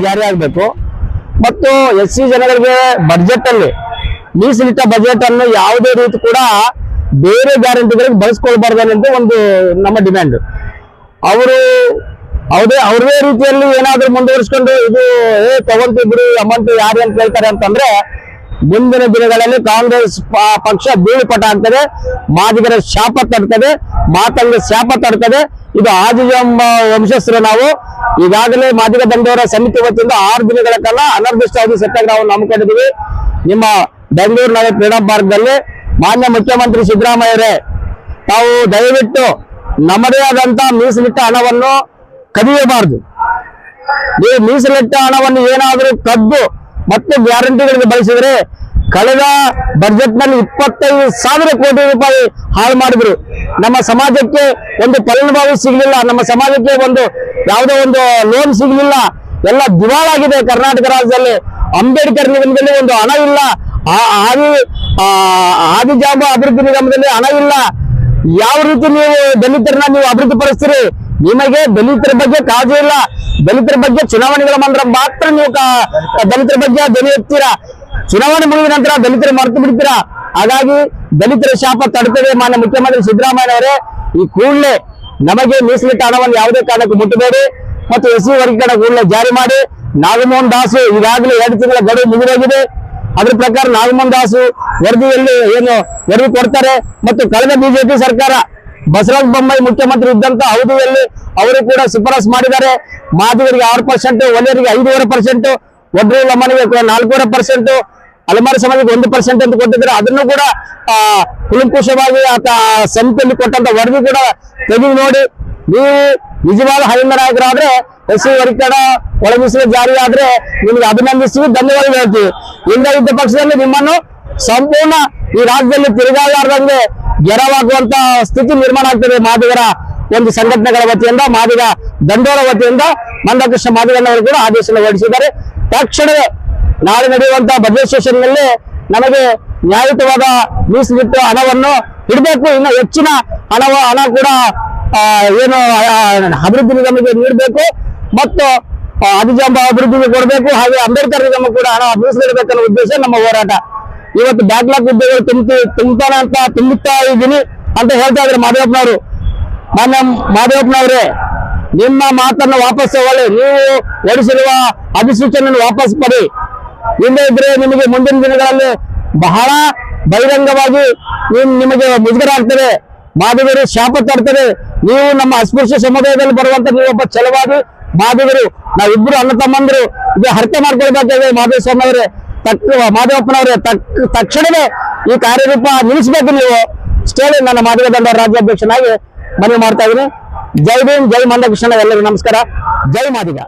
ಜಾರಿ ಆಗಬೇಕು ಮತ್ತು SC ಜನಗಳಿಗೆ ಬಜೆಟ್ ಅಲ್ಲಿ ಮೀಸಲಿಟ್ಟ ಬಜೆಟ್ ಅನ್ನು ಯಾವುದೇ ರೀತಿ ಕೂಡ ಬೇರೆ ಗ್ಯಾರಂಟಿಗಳಿಗೆ ಬಳಸ್ಕೊಳ್ಬಾರ್ದು ಅನ್ನೋದು ಒಂದು ನಮ್ಮ ಡಿಮ್ಯಾಂಡ್. ಅವರು ಅವ್ರದೇ ರೀತಿಯಲ್ಲಿ ಏನಾದ್ರೂ ಮುಂದುವರಿಸ್ಕೊಂಡು ಇದು ತಗೊಂತಿದ್ರು ಅಮೌಂಟ್ ಯಾರು ಅಂತ ಹೇಳ್ತಾರೆ ಅಂತಂದ್ರೆ ಮುಂದಿನ ದಿನಗಳಲ್ಲಿ ಕಾಂಗ್ರೆಸ್ ಪಕ್ಷ ಬೀಳುಪಟ ಆಗ್ತದೆ, ಮಾದಿಗರ ಶಾಪ ತಡ್ತದೆ, ಮಾತಂಗ ಶಾಪ ತಡ್ತದೆ. ಇದು ಆದಿಜಾಂಬ ವಂಶಸ್ಥರು. ನಾವು ಈಗಾಗಲೇ ಮಾದಿಗ ದಂಡೋರ ಸಮಿತಿ ವತಿಯಿಂದ 6 ದಿನಗಳ ಕಾಲ ಅನಿರ್ದಿಷ್ಟಾವಧಿ ಸತ್ಯಾಗ್ರಹವನ್ನು ಹಮ್ಮಿಕೊಂಡಿದ್ದೀವಿ. ನಿಮ್ಮ ಬೆಂಗಳೂರು ನಗರ ಕ್ರೀಡಾ ಪಾರ್ಕ್ನಲ್ಲಿ ಮಾನ್ಯ ಮುಖ್ಯಮಂತ್ರಿ ಸಿದ್ದರಾಮಯ್ಯರೇ, ತಾವು ದಯವಿಟ್ಟು ನಮ್ಮದೇ ಆದಂತ ಮೀಸಲಿಟ್ಟ ಹಣವನ್ನು ಕದಿಯಬಾರದು. ನೀವು ಮೀಸಲಿಟ್ಟ ಹಣವನ್ನು ಏನಾದರೂ ಕದ್ದು ಮತ್ತೆ ಗ್ಯಾರಂಟಿಗಳಿಗೆ ಬಳಸಿದ್ರೆ ಕಳೆದ ಬಜೆಟ್ ನಲ್ಲಿ 25,000 ಕೋಟಿ ರೂಪಾಯಿ ಹಾಳು ಮಾಡಿದ್ರು. ನಮ್ಮ ಸಮಾಜಕ್ಕೆ ಒಂದು ಫಲಾನುಭವಿ ಸಿಗ್ಲಿಲ್ಲ, ನಮ್ಮ ಸಮಾಜಕ್ಕೆ ಒಂದು ಯಾವುದೋ ಒಂದು ಲೋನ್ ಸಿಗ್ಲಿಲ್ಲ, ಎಲ್ಲ ದಿವಾಳಾಗಿದೆ ಕರ್ನಾಟಕ ರಾಜ್ಯದಲ್ಲಿ. ಅಂಬೇಡ್ಕರ್ ನಿಗಮದಲ್ಲಿ ಒಂದು ಹಣ ಇಲ್ಲ, ಆದಿಜಾಂಬ ಅಭಿವೃದ್ಧಿ ನಿಗಮದಲ್ಲಿ ಹಣ ಇಲ್ಲ. ಯಾವ ರೀತಿ ನೀವು ದಲಿತರನ್ನ ನೀವು ಅಭಿವೃದ್ಧಿ ಪಡಿಸ್ತೀರಿ? ನಿಮಗೆ ದಲಿತರ ಬಗ್ಗೆ ಕಾಳಜಿ ಇಲ್ಲ. ದಲಿತರ ಬಗ್ಗೆ ಚುನಾವಣೆಗಳ ಮಂತ್ರ ಮಾತ್ರ ನೀವು ದಲಿತರ ಬಗ್ಗೆ ಧ್ವನಿ ಎತ್ತೀರಾ. ಚುನಾವಣೆ ಮುಗಿದ ನಂತರ ದಲಿತರು ಮರೆತು ಬಿಡ್ತೀರಾ. ಹಾಗಾಗಿ ದಲಿತರ ಶಾಪ ತಡ್ತದೆ. ಮಾನ್ಯ ಮುಖ್ಯಮಂತ್ರಿ ಸಿದ್ದರಾಮಯ್ಯನವರೇ, ಈ ಕೂಡಲೇ ನಮಗೆ ಮೀಸಲಿಟ್ಟ ಹಣವನ್ನು ಯಾವುದೇ ಕಾರಣಕ್ಕೂ ಮುಟ್ಟಬೇಡಿ ಮತ್ತು SC ವರ್ಗೀಕರಣ ಕೂಡಲೇ ಜಾರಿ ಮಾಡಿ. ನಾಗಮೋಹನ್ ದಾಸು ಈಗಾಗಲೇ 2 ತಿಂಗಳ ಗಡುವು ಮುಗಿದೋಗಿದೆ. ಅದ್ರ ಪ್ರಕಾರ ನಾಗಮೋಹನ್ ದಾಸು ವರದಿಯಲ್ಲಿ ವರದಿ ಕೊಡ್ತಾರೆ. ಮತ್ತು ಕಳೆದ ಬಿಜೆಪಿ ಸರ್ಕಾರ ಬಸವರಾಜ ಬೊಮ್ಮಾಯಿ ಮುಖ್ಯಮಂತ್ರಿ ಇದ್ದಂತ ಅವಧಿಯಲ್ಲಿ ಅವರು ಕೂಡ ಶಿಫಾರಸು ಮಾಡಿದ್ದಾರೆ. ಮಾದಿಗರಿಗೆ 6%, ಒಲೆಯರಿಗೆ 5.5%, ಒಡ್ರೆ ಲಮ್ಮನಿಗೆ 4.5%, ಅಲೆಮಾರಿ ಸಮಾಜಕ್ಕೆ 1% ಅಂತ ಕೊಟ್ಟಿದ್ದಾರೆ. ಅದನ್ನು ಕೂಡ ಕುಲಂಕುಷವಾಗಿ ಸಮಿತಿಯಲ್ಲಿ ಕೊಟ್ಟಂತ ವರದಿ ಕೂಡ ತೆಗೆದು ನೋಡಿ. ನೀವು ನಿಜವಾದ ಹರಿಂದ ನಾಯಕರಾದ್ರೆ SC ವರ್ಗೀಕರಣ ಒಳಗಿಸಲು ಜಾರಿ ಆದ್ರೆ ನಿಮಗೆ ಅಭಿನಂದಿಸ್ತೀವಿ, ಧನ್ಯವಾದ ಹೇಳ್ತೀವಿ. ಇಲ್ಲದ ಪಕ್ಷದಲ್ಲಿ ನಿಮ್ಮನ್ನು ಸಂಪೂರ್ಣ ಈ ರಾಜ್ಯದಲ್ಲಿ ತಿರುಗಾಡಲಾರ್ದಂಗೆ ಗೆರವಾಗುವಂತ ಸ್ಥಿತಿ ನಿರ್ಮಾಣ ಆಗ್ತದೆ. ಮಾದಿಗರ ಒಂದು ಸಂಘಟನೆಗಳ ವತಿಯಿಂದ, ಮಾದಿಗ ದಂಡೋರ ವತಿಯಿಂದ ಮಂದಕೃಷ್ಣ ಮಾದಿಗಣ್ಣವರು ಕೂಡ ಆದೇಶ ಹೊರಡಿಸಿದ್ದಾರೆ. ತಕ್ಷಣವೇ ನಾಳೆ ನಡೆಯುವಂತಹ ಬಜೆಟ್ ಸೆಷನ್ ನಲ್ಲಿ ನಮಗೆ ನ್ಯಾಯಯುತವಾದ ಮೀಸಲಿಟ್ಟ ಹಣವನ್ನು ಇಡಬೇಕು. ಇನ್ನು ಹೆಚ್ಚಿನ ಹಣ ಕೂಡ ಏನು ಅಭಿವೃದ್ಧಿ ನಿಗಮಕ್ಕೆ ನೀಡಬೇಕು ಮತ್ತು ಆದಿಜಾಂಬ ಅಭಿವೃದ್ಧಿಗೆ ಕೊಡಬೇಕು. ಹಾಗೆ ಅಂಬೇಡ್ಕರ್ ನಿಗಮ ಕೂಡ ಹಣ ಮೀಸಲಿಡಬೇಕನ್ನೋ ಉದ್ದೇಶ ನಮ್ಮ ಹೋರಾಟ. ಇವತ್ತು ಬ್ಯಾಕ್ಲಾಗ್ ಹುದ್ದೆಗಳು ತುಂಬುತ್ತಾ ಇದ್ದೀನಿ ಅಂತ ಹೇಳ್ತಾ ಇದ್ದಾರೆ ಮಾದೇವಪ್ಪನವರು. ಮಾನ್ಯ ಮಾದೇವಪ್ಪನವರೇ, ನಿಮ್ಮ ಮಾತನ್ನು ವಾಪಸ್ ತಗೊಳ್ಳಿ. ನೀವು ಹೊರಡಿಸಿರುವ ಅಧಿಸೂಚನೆಯನ್ನು ವಾಪಸ್ ಪಡಿ. ಇಲ್ಲದೇ ಇದ್ರೆ ನಿಮಗೆ ಮುಂದಿನ ದಿನಗಳಲ್ಲಿ ಬಹಳ ಬಹಿರಂಗವಾಗಿ ನಿಮಗೆ ಮುಜುಗರ ಆಗ್ತದೆ. ಮಾದಿಗರು ಶಾಪ ತಡ್ತದೆ. ನೀವು ನಮ್ಮ ಅಸ್ಪೃಶ್ಯ ಸಮುದಾಯದಲ್ಲಿ ಬರುವಂತ ನೀವೊಬ್ಬ ಛಲವಾದಿ ಮಾದಿಗರು, ನಾವಿಬ್ರು ಅಣ್ಣ ತಮ್ಮಂದ್ರು. ಇದು ಅರ್ಥ ಮಾಡ್ಕೊಳ್ಬೇಕಾಗಿದೆ. ಮಾದೇವಪ್ಪನವರೇ, ತಕ್ಷಣವೇ ಈ ಕಾರ್ಯರೂಪ ನಿಲ್ಲಿಸಬೇಕು. ನೀವು ಸ್ಟೇಟ್ ನನ್ನ ಮಾದಿಗ ದಂಡ ರಾಜ್ಯಾಧ್ಯಕ್ಷನಾಗಿ ಮನವಿ ಮಾಡ್ತಾ ಇದ್ದೀನಿ. ಜೈ ಭೀಮ್, ಜೈ ಮಂದಕೃಷ್ಣ. ಎಲ್ಲರಿಗೂ ನಮಸ್ಕಾರ. ಜೈ ಮಾದಿಗ.